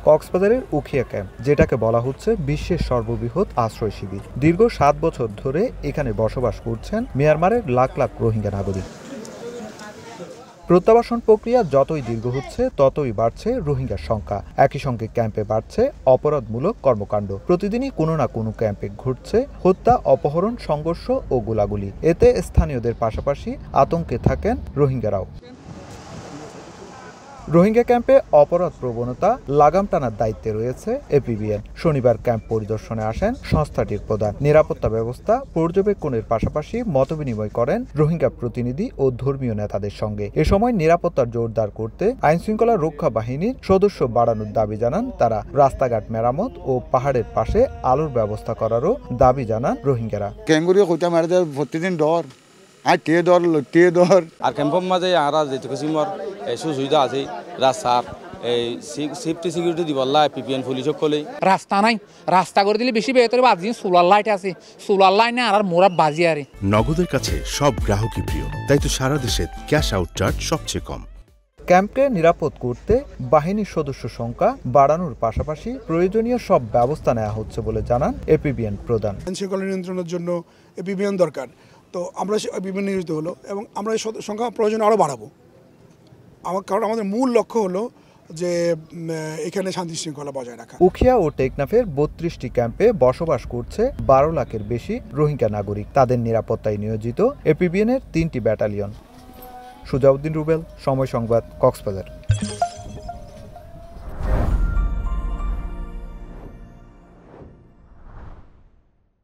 কক্সবাজারের উখিয়া ক্যাম্প, যেটাকে বলা হচ্ছে বিশ্বের সর্ববৃহৎ আশ্রয় শিবির। দীর্ঘ 7 বছর ধরে এখানে বসবাস করছেন মিয়ানমারের লাখ লাখ রোহিঙ্গা নাগরিক। প্রত্যাবাসন প্রক্রিয়া যতই দীর্ঘ হচ্ছে ততই বাড়ছে রোহিঙ্গার সংখ্যা। একই সঙ্গে ক্যাম্পে বাড়ছে অপরাধমূলক কর্মকাণ্ড। প্রতিদিনই কোনো না কোনো ক্যাম্পে ঘটছে হত্যা, অপহরণ, সংঘর্ষ ও গোলাগুলি। এতে স্থানীয়দের পাশাপাশি আতঙ্কে থাকেন রোহিঙ্গারাও। রোহিঙ্গা ক্যাম্পে অপরাধ প্রবণতা লাগাম টানার দায়িত্বে রয়েছে এপিবিএন। শনিবার ক্যাম্প পরিদর্শনে আসেন সংস্থাটির প্রধান। নিরাপত্তা ব্যবস্থা পর্যবেক্ষণের পাশাপাশি মতবিনিময় করেন রোহিঙ্গা প্রতিনিধি ও ধর্মীয় নেতাদের সঙ্গে। এ সময় নিরাপত্তা জোরদার করতে আইনশৃঙ্খলা রক্ষা বাহিনীর সদস্য বাড়ানোর দাবি জানান তারা। রাস্তাঘাট মেরামত ও পাহাড়ের পাশে আলোর ব্যবস্থা করারও দাবি জানান রোহিঙ্গারা। প্রতিদিন ডর আর ক্যাম্পের মাঝে আর যেটুকু সিমর সুবিধা আছে রাস্তার সেফটি সিকিউরিটি দিবল্লা পিপিএন পুলিশ সকলে রাস্তা নাই, রাস্তা করে দিলে বেশি বেহতর। বাজি সোলার লাইট আছে, সোলার লাইনে আর মোরা বাজি আরে। নগদের কাছে সব গ্রাহকই প্রিয়, তাই তো সারা দেশে ক্যাশ আউট চার্জ সবচেয়ে কম। ক্যাম্পকে নিরাপদ করতে বাহিনীর সদস্য সংখ্যা বাড়ানোর পাশাপাশি প্রয়োজনীয় সব ব্যবস্থা নেওয়া হচ্ছে বলে জানান এপিবিএন প্রধান। আইনশৃঙ্খলা নিয়ন্ত্রণের জন্য এপিবিএন দরকার, তো আমরা এপিবিএন নিয়োজিত হলো এবং আমরা এই সংখ্যা প্রয়োজন আরও বাড়াবো। কারণ আমাদের মূল লক্ষ্য হলো যে এখানে শান্তি শৃঙ্খলা বজায় রাখা। উখিয়া ও টেকনাফের 32টি ক্যাম্পে বসবাস করছে 12 লাখের বেশি রোহিঙ্গা নাগরিক। তাদের নিরাপত্তায় নিয়োজিত এপিবিএনের 3টি ব্যাটালিয়ন। সুজাউদ্দিন রুবেল, সময় সংবাদ, কক্সবাজার।